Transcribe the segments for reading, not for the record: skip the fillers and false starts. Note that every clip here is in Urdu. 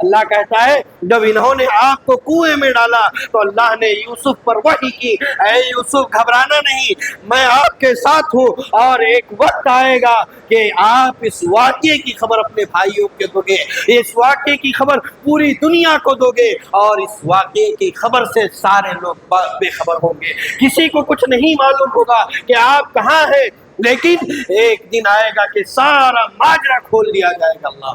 اللہ کہتا ہے جب انہوں نے آپ کو کنویں میں ڈالا تو اللہ نے یوسف پر وحی کی، اے یوسف گھبرانا نہیں، میں آپ کے ساتھ ہوں، اور ایک وقت آئے گا کہ آپ اس واقعے کی خبر اپنے بھائیوں کو دو گے، اس واقعے کی خبر پوری دنیا کو دو گے، اور اس واقعے کی خبر سے سارے لوگ بے خبر ہوں گے، کسی کو کچھ نہیں معلوم ہوگا کہ آپ کہاں ہیں، لیکن ایک دن آئے گا کہ سارا ماجرا کھول دیا جائے گا۔ اللہ،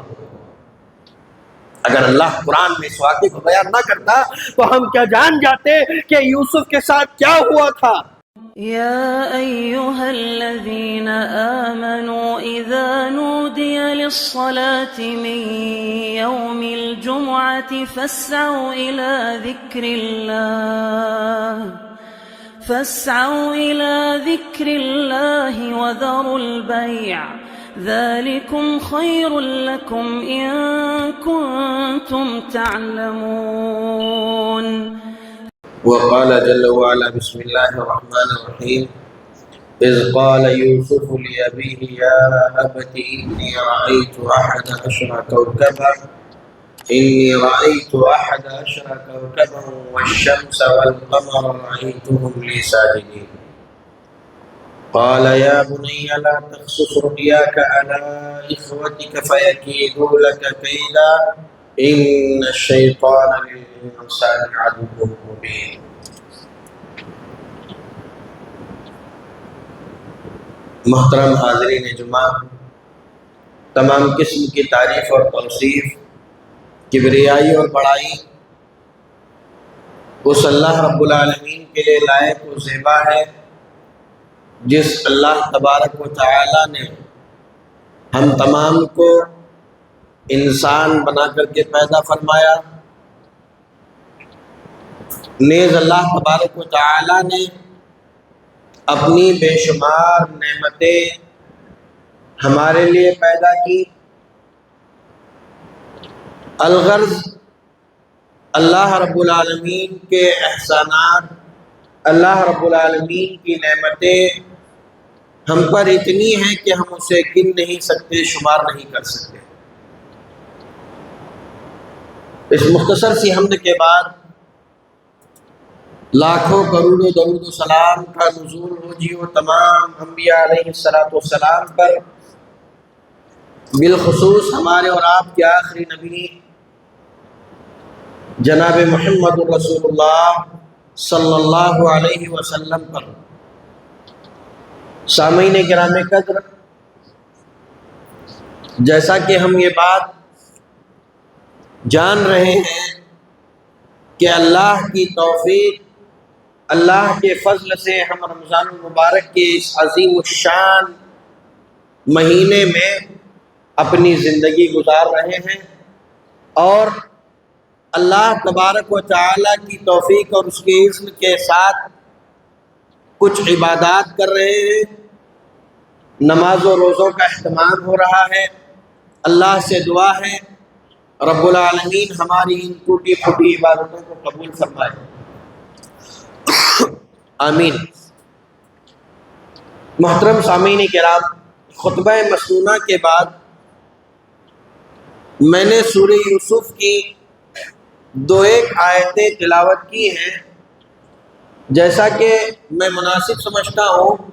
اگر اللہ قرآن میں اس واقعے کو بیان نہ کرتا تو ہم کیا جان جاتے کہ یوسف کے ساتھ کیا ہوا تھا۔ يا أيها الذين آمنوا إذا نودي للصلاة من يوم الجمعة فاسعوا إلى ذكر الله وذروا البيع ذلكم خير لكم إن كنتم تعلمون۔ وقال جل وعلا بسم الله الرحمن الرحيم إذ قال يوسف لأبيه يا أبت إني رأيت أحد عشر كوكبا والشمس والقمر رأيتهم لي ساجدين قال يا بني لا تقصص رؤياك على إخوتك فيكيدوا لك كيدا إن الشيطان للإنسان عدو مبين۔ محترم حاضرین جمعہ، تمام قسم کی تعریف اور توصیف، کبریائی اور بڑائی اس اللہ رب العالمین کے لیے لائق و زیبا ہے جس اللہ تبارک و تعالی نے ہم تمام کو انسان بنا کر کے پیدا فرمایا، نیز اللہ تبارک و تعالی نے اپنی بے شمار نعمتیں ہمارے لیے پیدا کی۔ الغرض اللہ رب العالمین کے احسانات، اللہ رب العالمین کی نعمتیں ہم پر اتنی ہیں کہ ہم اسے گن نہیں سکتے، شمار نہیں کر سکتے۔ اس مختصر سی حمد کے بعد لاکھوں کروڑوں درود و سلام کا نزول ہو جی وہ تمام انبیاء علیہ السلام پر، بالخصوص ہمارے اور آپ کے آخری نبی جناب محمد رسول اللہ صلی اللہ علیہ وسلم پر۔ سامعین کرام قدر، جیسا کہ ہم یہ بات جان رہے ہیں کہ اللہ کی توفیق، اللہ کے فضل سے ہم رمضان المبارک کے اس عظیم الشان مہینے میں اپنی زندگی گزار رہے ہیں، اور اللہ تبارک و تعالی کی توفیق اور اس کے اذن کے ساتھ کچھ عبادات کر رہے ہیں، نماز و روزوں کا اہتمام ہو رہا ہے۔ اللہ سے دعا ہے رب العالمین ہماری ان ٹوٹی پھوٹی عبادتوں کو قبول فرمائے، آمین۔ محترم سامعین کرام، خطبہ مسنونہ کے بعد میں نے سورہ یوسف کی 2-1 آیتیں تلاوت کی ہیں، جیسا کہ میں مناسب سمجھتا ہوں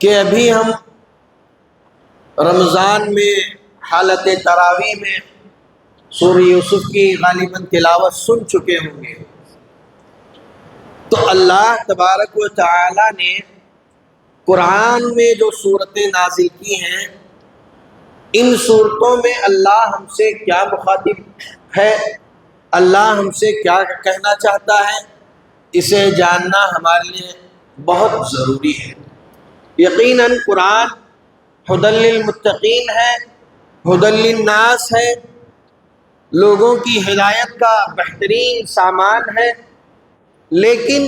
کہ ابھی ہم رمضان میں حالت تراویح میں سورہ یوسف کی غالباً تلاوت سن چکے ہوں گے۔ تو اللہ تبارک و تعالی نے قرآن میں جو صورتیں نازل کی ہیں، ان صورتوں میں اللہ ہم سے کیا مخاطب ہے، اللہ ہم سے کیا کہنا چاہتا ہے، اسے جاننا ہمارے لیے بہت ضروری ہے۔ یقیناً قرآن ھدی للمتقین ہے، ھدی للناس ہے، لوگوں کی ہدایت کا بہترین سامان ہے، لیکن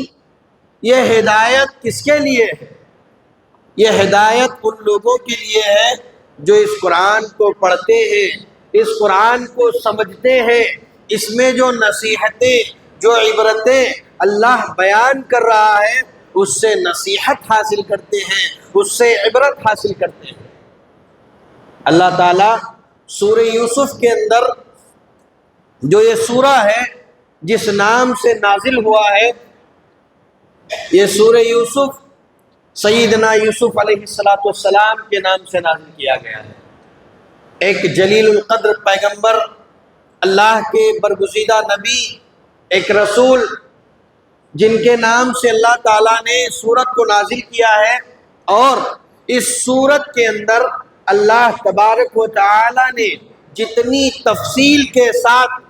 یہ ہدایت کس کے لیے ہے؟ یہ ہدایت ان لوگوں کے لیے ہے جو اس قرآن کو پڑھتے ہیں، اس قرآن کو سمجھتے ہیں، اس میں جو نصیحتیں، جو عبرتیں اللہ بیان کر رہا ہے اس سے نصیحت حاصل کرتے ہیں، اس سے عبرت حاصل کرتے ہیں۔ اللہ تعالیٰ سورہ یوسف کے اندر جو یہ سورہ ہے جس نام سے نازل ہوا ہے، یہ سورہ یوسف سیدنا یوسف علیہ السلام کے نام سے نازل کیا گیا ہے۔ ایک جلیل القدر پیغمبر، اللہ کے برگزیدہ نبی، ایک رسول، جن کے نام سے اللہ تعالیٰ نے سورت کو نازل کیا ہے، اور اس سورت کے اندر اللہ تبارک و تعالیٰ نے جتنی تفصیل کے ساتھ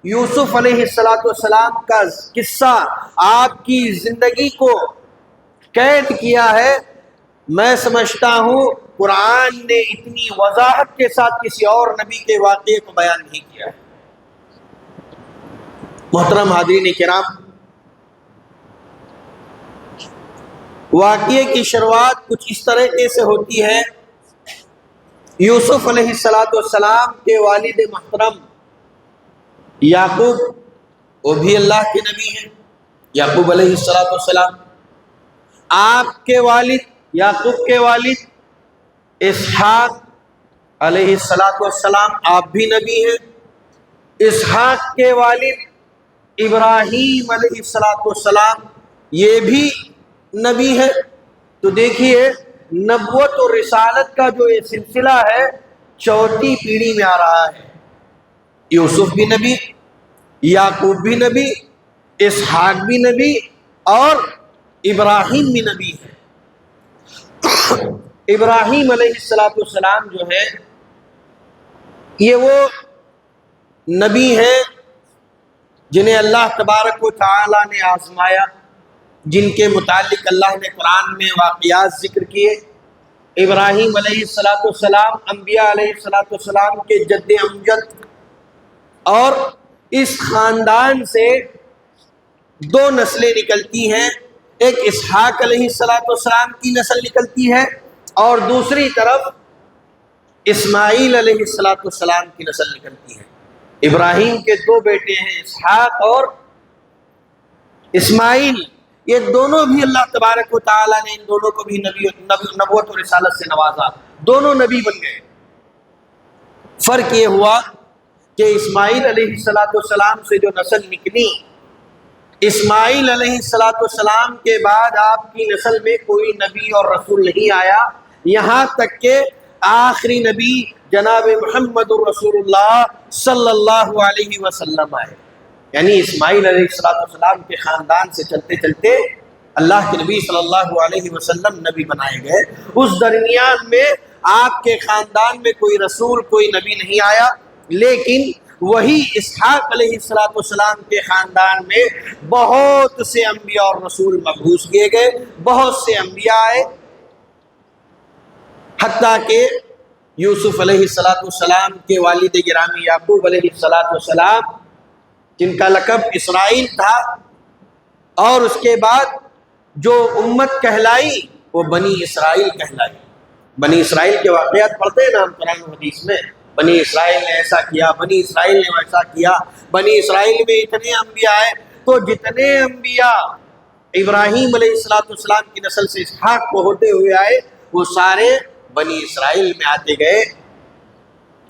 یوسف علیہ السلام کا قصہ، آپ کی زندگی کو قید کیا ہے، میں سمجھتا ہوں قرآن نے اتنی وضاحت کے ساتھ کسی اور نبی کے واقعے کو بیان نہیں کیا ہے۔ محترم حاضرین کرام، واقعے کی شروعات کچھ اس طریقے سے ہوتی ہے۔ یوسف علیہ السلام کے والد محترم یعقوب، وہ بھی اللہ کے نبی ہیں، یعقوب علیہ السلام، آپ کے والد یعقوب کے والد اسحاق علیہ السلام، آپ بھی نبی ہیں۔ اسحاق کے والد ابراہیم علیہ السلام، یہ بھی نبی ہے۔ تو دیکھیے نبوت اور رسالت کا جو یہ سلسلہ ہے چوتھی پیڑھی میں آ رہا ہے۔ یوسف بھی نبی، یعقوب بھی نبی، اسحاق بھی نبی، اور ابراہیم بھی نبی ہے۔ ابراہیم علیہ السلام جو ہے یہ وہ نبی ہیں جنہیں اللہ تبارک و تعالیٰ نے آزمایا، جن کے متعلق اللہ نے قرآن میں واقعات ذکر کیے۔ ابراہیم علیہ السلام انبیاء علیہ السلام کے جد امجد، اور اس خاندان سے دو نسلیں نکلتی ہیں، ایک اسحاق علیہ السلام کی نسل نکلتی ہے، اور دوسری طرف اسماعیل علیہ السلام کی نسل نکلتی ہے۔ ابراہیم کے دو بیٹے ہیں، اسحاق اور اسماعیل، یہ دونوں بھی اللہ تبارک و تعالیٰ نے ان دونوں کو بھی نبوت و رسالت سے نوازا، دونوں نبی بن گئے۔ فرق یہ ہوا کہ اسماعیل علیہ السلام سے جو نسل نکلی، اسماعیل علیہ السلام کے بعد آپ کی نسل میں کوئی نبی اور رسول نہیں آیا، یہاں تک کہ آخری نبی جناب محمد رسول اللہ صلی اللہ علیہ وسلم آئے۔ یعنی اسماعیل علیہ السلام کے خاندان سے چلتے چلتے اللہ کے نبی صلی اللہ علیہ وسلم نبی بنائے گئے۔ اس درمیان میں آپ کے خاندان میں کوئی رسول، کوئی نبی نہیں آیا، لیکن وہی اسحاق علیہ السلام کے خاندان میں بہت سے انبیاء اور رسول مبعوث کیے گئے، بہت سے انبیاء آئے، حتیٰ کہ یوسف علیہ السلام کے والد گرامی یعقوب علیہ السلام، جن کا لقب اسرائیل تھا، اور اس کے بعد جو امت کہلائی وہ بنی اسرائیل کہلائی۔ بنی اسرائیل کے واقعات پڑھتے ہیں نا ہم قرآن و حدیث میں، بنی اسرائیل نے ایسا کیا، بنی اسرائیل نے ویسا کیا، بنی اسرائیل میں اتنے انبیاء آئے۔ تو جتنے انبیاء ابراہیم علیہ السلام کی نسل سے اسحاق کو ہوتے ہوئے آئے، وہ سارے بنی اسرائیل میں آتے گئے۔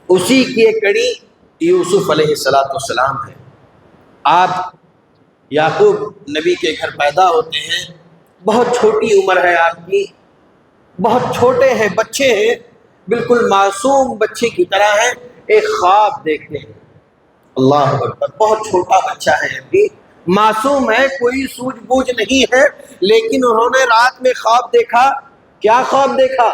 اسی کی ایک کڑی یوسف علیہ السلام ہے۔ آپ یعقوب نبی کے گھر پیدا ہوتے ہیں، بہت چھوٹی عمر ہے آپ کی، بہت چھوٹے ہیں، بچے ہیں، بالکل معصوم بچے کی طرح ہیں، ایک خواب دیکھتے ہیں۔ اللہ اکبر، بہت چھوٹا بچہ ہے ابھی، معصوم ہے، کوئی سوجھ بوجھ نہیں ہے، لیکن انہوں نے رات میں خواب دیکھا۔ کیا خواب دیکھا؟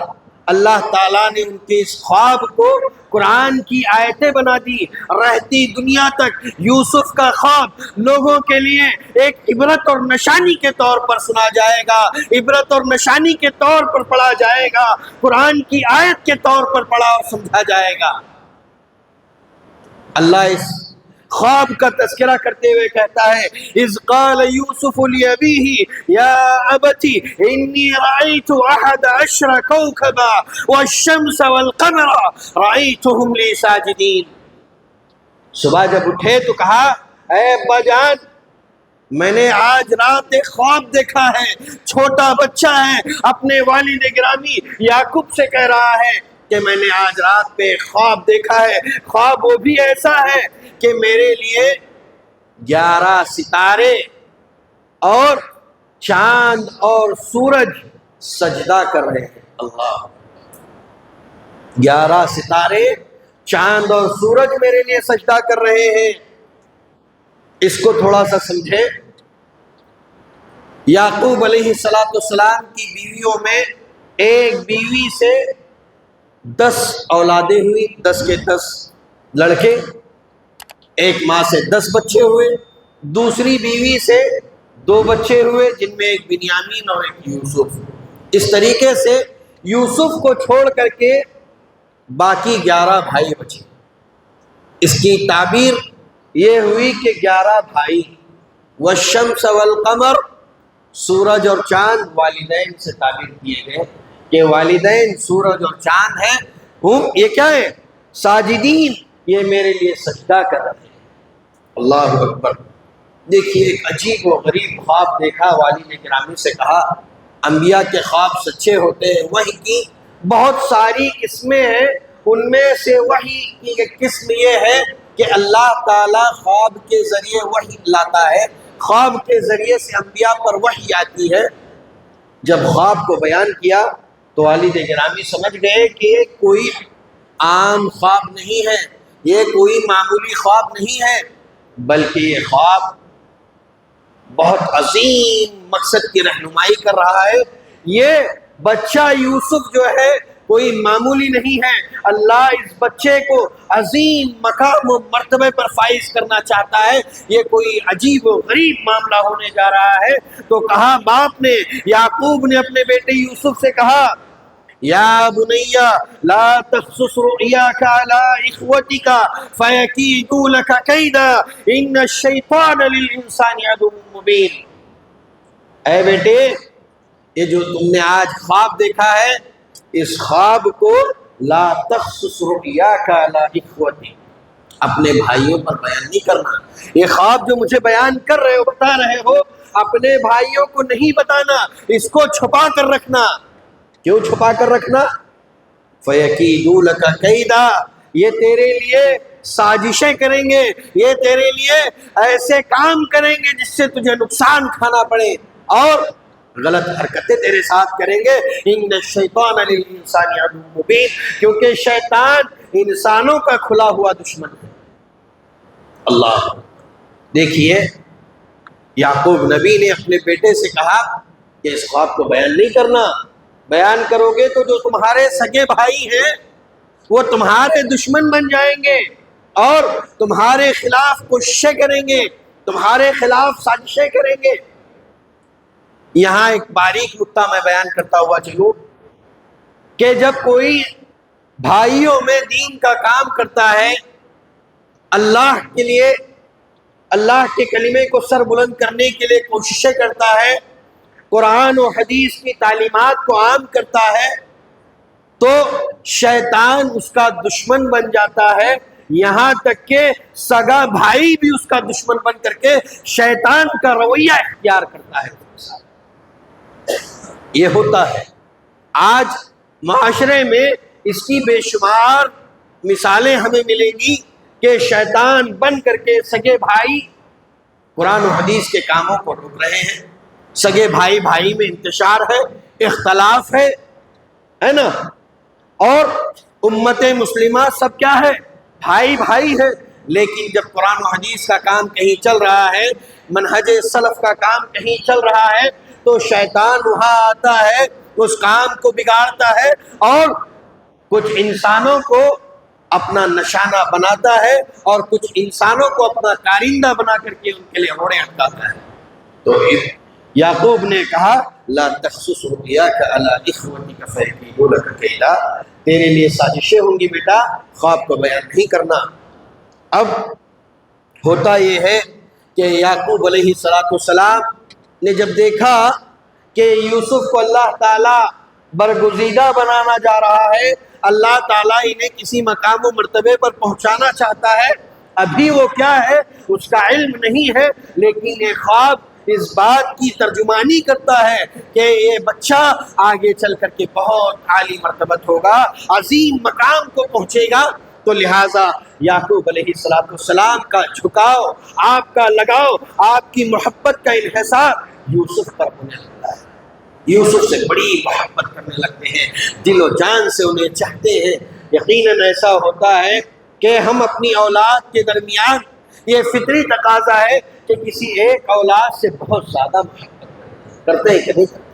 اللہ تعالیٰ نے ان کے اس خواب کو قرآن کی آیتیں بنا دی، رہتی دنیا تک یوسف کا خواب لوگوں کے لیے ایک عبرت اور نشانی کے طور پر سنا جائے گا، عبرت اور نشانی کے طور پر پڑھا جائے گا، قرآن کی آیت کے طور پر پڑھا اور سمجھا جائے گا۔ اللہ اس خواب کا تذکرہ کرتے ہوئے کہتا ہے، اذ قال یوسف لأبیہ یا ابتی انی رأیت 11 کوکبا والشمس والقمر رأیتهم لی ساجدین۔ صبح جب اٹھے تو کہا، اے ابا جان، میں نے آج رات ایک خواب دیکھا ہے، چھوٹا بچہ ہے، اپنے والد گرامی یعقوب سے کہہ رہا ہے کہ میں نے آج رات پہ خواب دیکھا ہے. خواب وہ بھی ایسا ہے کہ میرے لیے 11 ستارے اور چاند اور سورج سجدہ کر رہے ہیں. اللہ، 11 ستارے، چاند اور سورج میرے لیے سجدہ کر رہے ہیں. اس کو تھوڑا سا سمجھے. یعقوب علیہ السلام کی بیویوں میں ایک بیوی سے 10 اولادیں ہوئی، 10 کے 10 لڑکے. ایک ماں سے 10 بچے ہوئے. دوسری بیوی سے 2 بچے ہوئے، جن میں ایک بنیامین اور ایک یوسف. اس طریقے سے یوسف کو چھوڑ کر کے باقی 11 بھائی بچے. اس کی تعبیر یہ ہوئی کہ 11 بھائی. والشمس والقمر، سورج اور چاند والدین سے تعبیر کیے گئے کہ والدین سورج اور چاند ہیں. یہ کیا ہے؟ ساجدین، یہ میرے لیے سجدہ کر رہے ہیں. اللہ اکبر. دیکھیے ایک عجیب و غریب خواب دیکھا. والد گرامی سے کہا انبیاء کے خواب سچے ہوتے ہیں. وحی کی بہت ساری قسمیں ہیں، ان میں سے وحی کی ایک قسم یہ ہے کہ اللہ تعالیٰ خواب کے ذریعے وحی لاتا ہے. خواب کے ذریعے سے انبیاء پر وحی آتی ہے. جب خواب کو بیان کیا تو والد گرامی سمجھ گئے کہ یہ کوئی عام خواب نہیں ہے، یہ کوئی معمولی خواب نہیں ہے، بلکہ یہ خواب بہت عظیم مقصد کی رہنمائی کر رہا ہے. یہ بچہ یوسف جو ہے کوئی معمولی نہیں ہے. اللہ اس بچے کو عظیم مقام و مرتبے پر فائز کرنا چاہتا ہے. یہ کوئی عجیب و غریب معاملہ ہونے جا رہا ہے. تو کہا باپ نے، یعقوب نے اپنے بیٹے یوسف سے کہا یا بنی لا تقصص رؤیاک علی اخوتک فیکیدوا لک کیدا ان الشیطان للانسان عدو مبین. اے بیٹے، یہ جو تم نے آج خواب دیکھا ہے، اس خواب کو لا تقصص رؤیاک علی اخوتک، اپنے بھائیوں پر بیان نہیں کرنا. یہ خواب جو مجھے بیان کر رہے ہو، بتا رہے ہو، اپنے بھائیوں کو نہیں بتانا، اس کو چھپا کر رکھنا. کیوں چھپا کر رکھنا؟ فَيَكِيدُوا لَكَ كَيْدًا، یہ تیرے لیے سازشیں کریں گے، یہ تیرے لیے ایسے کام کریں گے جس سے تجھے نقصان کھانا پڑے اور غلط حرکتیں تیرے ساتھ کریں گے. ان الشیطان للانسان عدو مبین، کیونکہ شیطان انسانوں کا کھلا ہوا دشمن ہے. اللہ، دیکھیے یعقوب نبی نے اپنے بیٹے سے کہا کہ اس خواب کو بیان نہیں کرنا. بیان کرو گے تو جو تمہارے سگے بھائی ہیں وہ تمہارے دشمن بن جائیں گے اور تمہارے خلاف کوششیں کریں گے، تمہارے خلاف سازشیں کریں گے. یہاں ایک باریک نکتہ میں بیان کرتا ہوا چلوں کہ جب کوئی بھائیوں میں دین کا کام کرتا ہے، اللہ کے لیے، اللہ کے کلمے کو سر بلند کرنے کے لیے کوششیں کرتا ہے، قرآن و حدیث کی تعلیمات کو عام کرتا ہے، تو شیطان اس کا دشمن بن جاتا ہے. یہاں تک کہ سگا بھائی بھی اس کا دشمن بن کر کے شیطان کا رویہ اختیار کرتا ہے. یہ ہوتا ہے. آج معاشرے میں اس کی بے شمار مثالیں ہمیں ملیں گی کہ شیطان بن کر کے سگے بھائی قرآن و حدیث کے کاموں کو روک رہے ہیں. سگے بھائی بھائی میں انتشار ہے، اختلاف ہے نا. اور امت مسلمہ سب کیا ہے؟ بھائی بھائی ہے. لیکن جب قرآن و حدیث کا کام کہیں چل رہا ہے، منہج سلف کا کام کہیں چل رہا ہے، تو شیطان وہاں آتا ہے، اس کام کو بگاڑتا ہے اور کچھ انسانوں کو اپنا نشانہ بناتا ہے اور کچھ انسانوں کو اپنا کارندہ بنا کر کے ان کے لیے روڑے اٹکاتا ہے. تو یعقوب نے کہا لا تقصص رؤیاک علی اخوتک فیکیدوا لک کیدا، تیرے لیے سازشیں ہوں گی بیٹا، خواب کو بیان نہیں کرنا. اب ہوتا یہ ہے کہ یعقوب علیہ السلام نے جب دیکھا کہ یوسف کو اللہ تعالیٰ برگزیدہ بنانا جا رہا ہے، اللہ تعالیٰ انہیں کسی مقام و مرتبے پر پہنچانا چاہتا ہے، ابھی وہ کیا ہے اس کا علم نہیں ہے، لیکن یہ خواب اس بات کی ترجمانی کرتا ہے کہ یہ بچہ آگے چل کر کے بہت عالی مرتبت ہوگا، عظیم مقام کو پہنچے گا۔ تو لہٰذا یعقوب علیہ السلام کا جھکاؤ، آپ کا لگاؤ، آپ کی محبت کا انحصار یوسف پر ہونے لگتا ہے۔ یوسف سے بڑی محبت کرنے لگتے ہیں، دل و جان سے انہیں چاہتے ہیں۔ یقیناً ایسا ہوتا ہے کہ ہم اپنی اولاد کے درمیان، یہ فطری تقاضا ہے کہ کسی ایک اولاد سے بہت زیادہ محبت کرتے ہیں کہ نہیں کرتے؟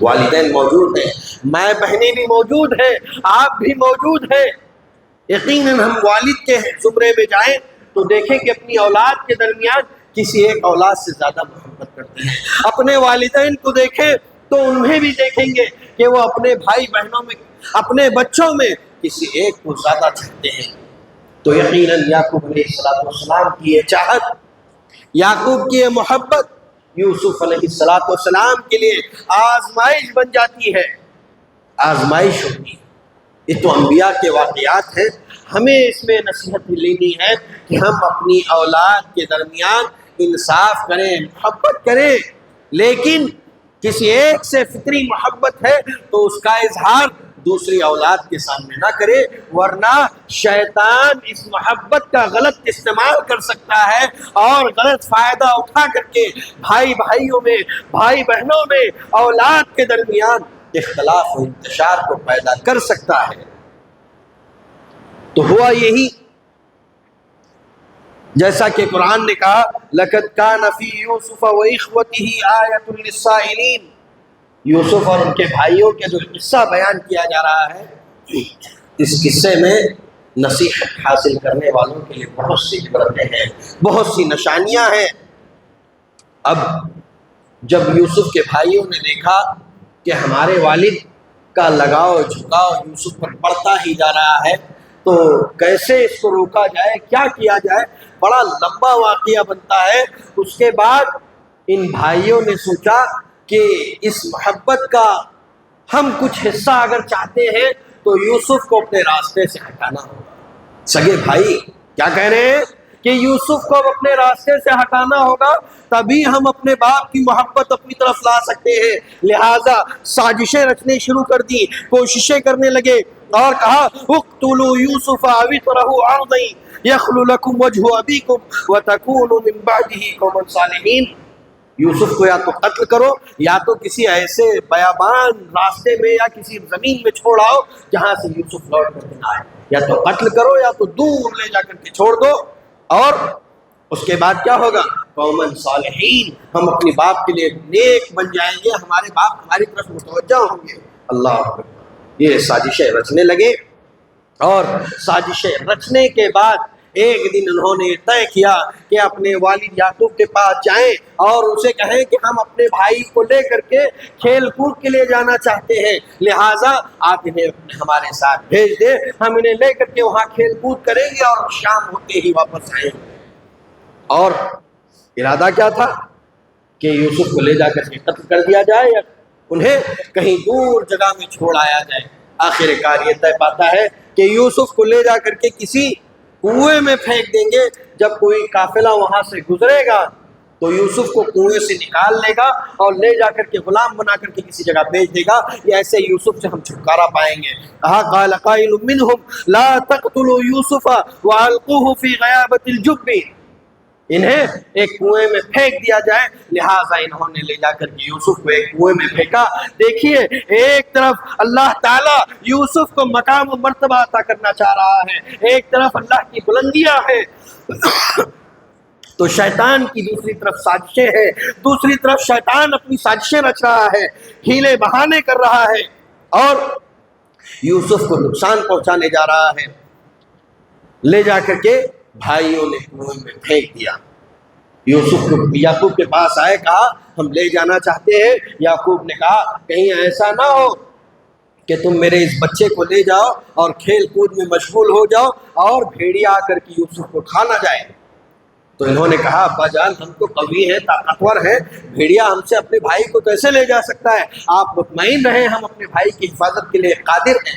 والدین موجود ہیں، مائیں بہنیں بھی موجود ہیں، آپ بھی موجود ہیں۔ یقیناً ہم والد کے زمرے میں جائیں تو دیکھیں کہ اپنی اولاد کے درمیان کسی ایک اولاد سے زیادہ محبت کرتے ہیں۔ اپنے والدین کو دیکھیں تو انہیں بھی دیکھیں گے کہ وہ اپنے بھائی بہنوں میں، اپنے بچوں میں کسی ایک کو زیادہ چاہتے ہیں۔ تو یقیناً یعقوب علیہ السلام کی یہ چاہت، یعقوب کی یہ محبت یوسف علیہ السلام کے لیے آزمائش بن جاتی ہے، آزمائش ہوتی ہے۔ یہ تو انبیاء کے واقعات ہیں، ہمیں اس میں نصیحت لینی ہے کہ ہم اپنی اولاد کے درمیان انصاف کریں، محبت کریں، لیکن کسی ایک سے فطری محبت ہے تو اس کا اظہار دوسری اولاد کے سامنے نہ کرے، ورنہ شیطان اس محبت کا غلط استعمال کر سکتا ہے اور غلط فائدہ اٹھا کر کے بھائی بھائیوں میں، بھائی بہنوں میں، اولاد کے درمیان اختلاف و انتشار کو پیدا کر سکتا ہے۔ تو ہوا یہی جیسا کہ قرآن نے کہا لَقَدْ كَانَ فِي يُوسُفَ وَإِخْوَتِهِ آيَةٌ لِلسَّائِلِينَ، یوسف اور ان کے بھائیوں کے جو قصہ بیان کیا جا رہا ہے، اس قصے میں نصیحت حاصل کرنے والوں کے لیے بہت سی عبرتیں ہیں، بہت سی نشانیاں ہیں۔ اب جب یوسف کے بھائیوں نے دیکھا کہ ہمارے والد کا لگاؤ جھکاؤ یوسف پر بڑھتا ہی جا رہا ہے، تو کیسے اس کو روکا جائے، کیا کیا جائے، بڑا لمبا واقعہ بنتا ہے۔ اس کے بعد ان بھائیوں نے سوچا کہ اس محبت کا ہم کچھ حصہ اگر چاہتے ہیں تو یوسف کو اپنے راستے سے ہٹانا ہوگا۔ سگے بھائی کیا کہہ رہے ہیں کہ یوسف کو اپنے راستے سے ہٹانا ہوگا، تبھی ہم اپنے باپ کی محبت اپنی طرف لا سکتے ہیں۔ لہٰذا سازشیں رچنے شروع کر دی، کوششیں کرنے لگے اور کہا اقتلوا یوسف او اطرحوه ارضا یخل لکم وجہ ابیکم وتکونوا من بعدہ قوما صالحین۔ یوسف کو یا تو قتل کرو یا تو کسی ایسے بیابان راستے میں یا کسی زمین میں چھوڑ آؤ جہاں سے یوسف لوٹ کر کے آئے، یا تو قتل کرو یا تو دور لے جا کر کے چھوڑ دو، اور اس کے بعد کیا ہوگا؟ قوما صالحین، ہم اپنے باپ کے لیے نیک بن جائیں گے، ہمارے باپ ہماری طرف متوجہ ہوں گے۔ اللہ اکبر۔ یہ سازشیں رچنے لگے، اور سازشیں رچنے کے بعد ایک دن انہوں نے طے کیا کہ اپنے والد یعقوب کے پاس جائیں اور اسے کہیں کہ ہم اپنے بھائی کو لے کر کے کھیل کود کے لیے جانا چاہتے ہیں، لہٰذا آپ انہیں ہمارے ساتھ بھیج دیں، ہم انہیں لے کر کے وہاں کھیل کود کریں گے اور شام ہوتے ہی واپس آئیں گے۔ اور ارادہ کیا تھا کہ یوسف کو لے جا کر کے قتل کر دیا جائے یا انہیں کہیں دور جگہ میں چھوڑ آیا جائے۔ آخر کار یہ طے پاتا ہے کہ یوسف کو لے جا کر کے کسی کنویں میں پھینک دیں گے، جب کوئی قافلہ وہاں سے گزرے گا تو یوسف کو کنویں سے نکال لے گا اور لے جا کر کے غلام بنا کر کے کسی جگہ بھیج دے گا، یا ایسے یوسف سے ہم چھٹکارا پائیں گے۔ قال قائل منهم لا تقتلوا يوسف والقوه في غيابة الجب، انہیں ایک کنویں میں پھینک دیا جائے، لہٰذا انہوں نے لے جا کر کے یوسف کو ایک کنویں میں پھینکا۔ دیکھیے ایک طرف اللہ تعالیٰ یوسف کو مقام و مرتبہ عطا کرنا چاہ رہا ہے، ایک طرف اللہ کی بلندیاں ہیں، تو شیطان کی دوسری طرف سازشیں ہیں، دوسری طرف شیطان اپنی سازشیں رچ رہا ہے، ہیلے بہانے کر رہا ہے اور یوسف کو نقصان پہنچانے جا رہا ہے۔ لے جا کر کے بھائیوں نے کنویں میں پھینک دیا۔ یوسف کو یعقوب کے پاس آئے، کہا ہم لے جانا چاہتے ہیں۔ یعقوب نے کہا کہیں ایسا نہ ہو کہ تم میرے اس بچے کو لے جاؤ اور کھیل کود میں مشغول ہو جاؤ اور بھیڑیا آ کر کے یوسف کو کھا نہ جائے۔ تو انہوں نے کہا ابا جان ہم تو قوی ہیں، طاقتور ہیں، بھیڑیا ہم سے اپنے بھائی کو کیسے لے جا سکتا ہے؟ آپ مطمئن رہیں، ہم اپنے بھائی کی حفاظت کے لیے قادر ہیں۔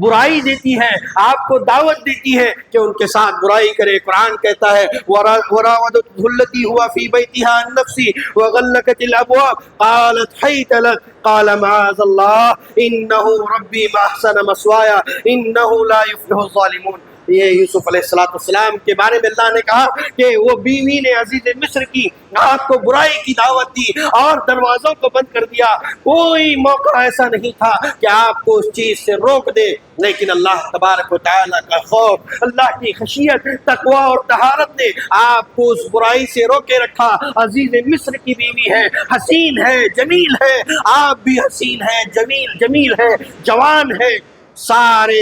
برائی دیتی ہے، آپ کو دعوت دیتی ہے کہ ان کے ساتھ برائی کرے۔ قرآن کہتا ہے وراودته التي هو في بيتها عن نفسه وغلقت الابواب قالت حيث لك قال معاذ الله انه ربي ما احسن مثواي انه لا يفلح الظالمون۔ یہ یوسف علیہ السلام کے بارے میں اللہ نے کہا کہ وہ بیوی نے عزیز مصر کی آپ کو برائی کی دعوت دی اور دروازوں کو بند کر دیا۔ کوئی موقع ایسا نہیں تھا کہ آپ کو اس چیز سے روک دے، لیکن اللہ تبارک و تعالیٰ کا خوف، اللہ کی خشیت، تقوی اور طہارت نے آپ کو اس برائی سے روکے رکھا۔ عزیز مصر کی بیوی ہے، حسین ہے، جمیل ہے، آپ بھی حسین ہے، جمیل ہے، جوان ہے، ساری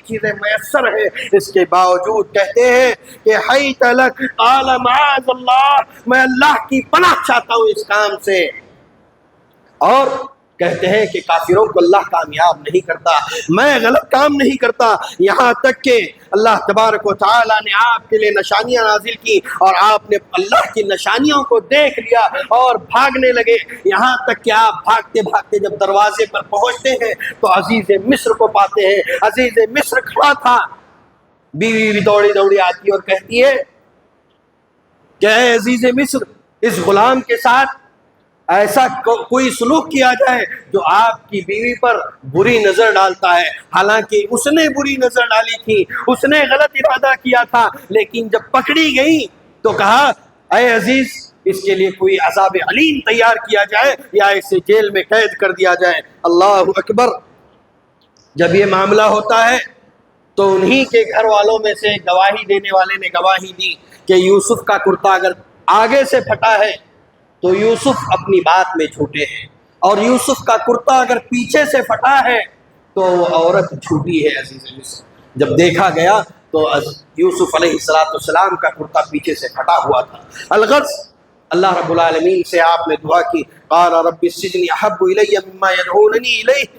چیزیں میسر ہے، اس کے باوجود کہتے ہیں کہ حیت لک قال معاذ اللہ، میں اللہ کی پناہ چاہتا ہوں اس کام سے۔ اور کہتے ہیں کہ کافروں کو اللہ کامیاب نہیں کرتا، میں غلط کام نہیں کرتا، یہاں تک کہ اللہ تبارک و تعالیٰ نے آپ کے لیے نشانیاں نازل کی اور آپ نے اللہ کی نشانیوں کو دیکھ لیا اور بھاگنے لگے، یہاں تک کہ آپ بھاگتے بھاگتے جب دروازے پر پہنچتے ہیں تو عزیز مصر کو پاتے ہیں۔ عزیز مصر کھڑا تھا، بیوی بھی دوڑی دوڑی آتی اور کہتی ہے کہ اے عزیز مصر، اس غلام کے ساتھ ایسا کوئی سلوک کیا جائے جو آپ کی بیوی پر بری نظر ڈالتا ہے، حالانکہ اس نے بری نظر ڈالی تھی، اس نے غلط ارادہ کیا تھا، لیکن جب پکڑی گئی تو کہا اے عزیز اس کے لیے کوئی عذاب علیم تیار کیا جائے یا اسے جیل میں قید کر دیا جائے۔ اللہ اکبر۔ جب یہ معاملہ ہوتا ہے تو انہی کے گھر والوں میں سے گواہی دینے والے نے گواہی دی کہ یوسف کا کرتا اگر آگے سے پھٹا ہے تو یوسف اپنی بات میں جھوٹے ہیں، اور یوسف کا کرتا اگر پیچھے سے پھٹا ہے تو وہ عورت جھوٹی ہے۔ عزیز مصر جب دیکھا گیا تو یوسف علیہ السلام کا کرتا پیچھے سے پھٹا ہوا تھا۔ الغرض اللہ رب العالمین سے آپ نے دعا کی، قال رب السجن احب الی مما يدعوننی الیہ،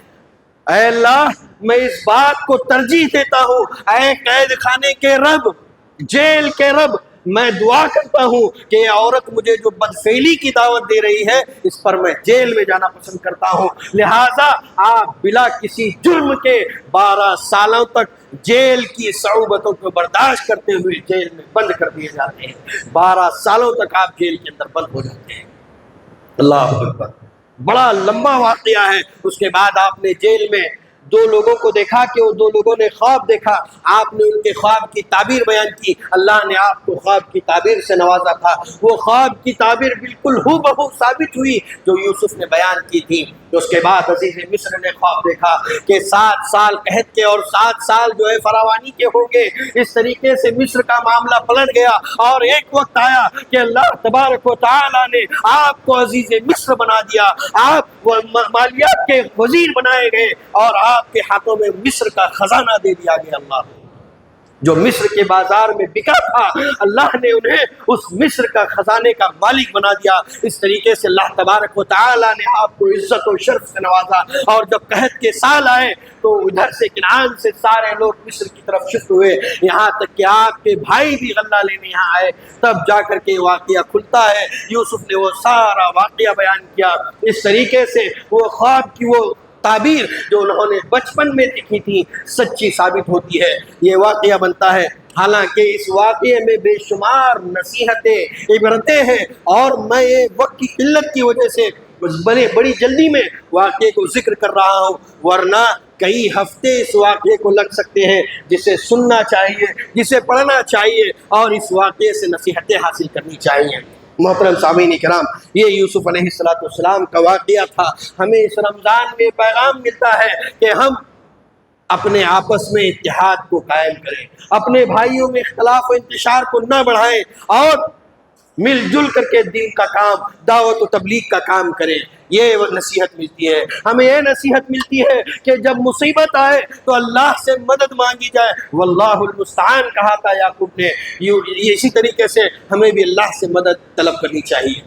اے اللہ میں اس بات کو ترجیح دیتا ہوں، اے قید خانے کے رب، جیل کے رب، میں دعا کرتا ہوں کہ یہ عورت مجھے جو بدفعلی کی دعوت دے رہی ہے اس پر میں جیل میں جانا پسند کرتا ہوں، لہٰذا آپ بلا کسی جرم کے 12 سالوں تک جیل کی صعوبتوں کو برداشت کرتے ہوئے جیل میں بند کر دیے جاتے ہیں۔ 12 سالوں تک آپ جیل کے اندر بند ہو جاتے ہیں۔ اللہ اکبر، بڑا لمبا واقعہ ہے۔ اس کے بعد آپ نے جیل میں 2 لوگوں کو دیکھا کہ وہ 2 لوگوں نے خواب دیکھا، آپ نے ان کے خواب کی تعبیر بیان کی، اللہ نے آپ کو خواب کی تعبیر سے نوازا تھا، وہ خواب کی تعبیر بالکل ہو بہو ثابت ہوئی جو یوسف نے بیان کی تھی۔ اس کے بعد عزیز مصر نے خواب دیکھا کہ 7 سال قحط کے اور 7 سال جو ہے فراوانی کے ہوں گے۔ اس طریقے سے مصر کا معاملہ پلٹ گیا اور ایک وقت آیا کہ اللہ تبارک و تعالیٰ نے آپ کو عزیز مصر بنا دیا، آپ مالیات کے وزیر بنائے گئے اور آپ کے ہاتھوں میں مصر کا خزانہ دے دیا گیا۔ اللہ جو مصر کے بازار میں بکا تھا اللہ نے انہیں اس مصر کا خزانے کا مالک بنا دیا۔ اس طریقے سے اللہ تبارک و تعالیٰ نے آپ کو عزت و شرف سے نوازا، اور جب قحط کے سال آئے تو ادھر سے کنعان سے سارے لوگ مصر کی طرف شفٹ ہوئے، یہاں تک کہ آپ کے بھائی بھی غلہ لینے یہاں آئے، تب جا کر کے واقعہ کھلتا ہے۔ یوسف نے وہ سارا واقعہ بیان کیا۔ اس طریقے سے وہ خواب کی وہ تعبیر جو انہوں نے بچپن میں دیکھی تھی سچی ثابت ہوتی ہے، یہ واقعہ بنتا ہے۔ حالانکہ اس واقعے میں بے شمار نصیحتیں، عبرتیں ہیں، اور میں یہ وقت کی قلت کی وجہ سے بڑی جلدی میں واقعے کو ذکر کر رہا ہوں، ورنہ کئی ہفتے اس واقعے کو لگ سکتے ہیں، جسے سننا چاہیے، جسے پڑھنا چاہیے اور اس واقعے سے نصیحتیں حاصل کرنی چاہیے۔ محترم سامعین کرام، یہ یوسف علیہ السلام کا واقعہ تھا۔ ہمیں اس رمضان میں پیغام ملتا ہے کہ ہم اپنے آپس میں اتحاد کو قائم کریں، اپنے بھائیوں میں اختلاف و انتشار کو نہ بڑھائیں، اور مل جل کر کے دین کا کام، دعوت و تبلیغ کا کام کریں۔ یہ نصیحت ملتی ہے ہمیں، یہ نصیحت ملتی ہے کہ جب مصیبت آئے تو اللہ سے مدد مانگی جائے، واللہ المستعان کہا تھا یعقوب نے۔ اسی طریقے سے ہمیں بھی اللہ سے مدد طلب کرنی چاہیے،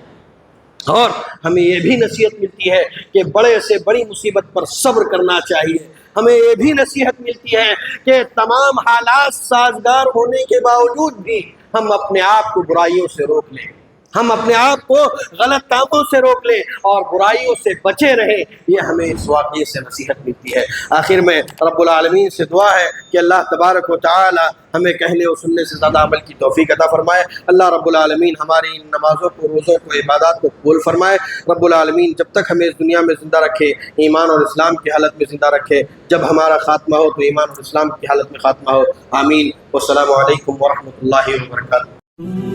اور ہمیں یہ بھی نصیحت ملتی ہے کہ بڑے سے بڑی مصیبت پر صبر کرنا چاہیے۔ ہمیں یہ بھی نصیحت ملتی ہے کہ تمام حالات سازگار ہونے کے باوجود بھی ہم اپنے آپ کو برائیوں سے روک لیں، ہم اپنے آپ کو غلط کاموں سے روک لیں اور برائیوں سے بچے رہیں، یہ ہمیں اس واقعے سے نصیحت ملتی ہے۔ آخر میں رب العالمین سے دعا ہے کہ اللہ تبارک و تعالی ہمیں کہنے اور سننے سے زیادہ عمل کی توفیق عطا فرمائے۔ اللہ رب العالمین ہماری ان نمازوں کو، روزوں کو، عبادات کو قبول فرمائے۔ رب العالمین جب تک ہمیں اس دنیا میں زندہ رکھے، ایمان اور اسلام کی حالت میں زندہ رکھے، جب ہمارا خاتمہ ہو تو ایمان اور اسلام کی حالت میں خاتمہ ہو۔ آمین۔ والسلام علیکم ورحمۃ اللہ وبرکاتہ۔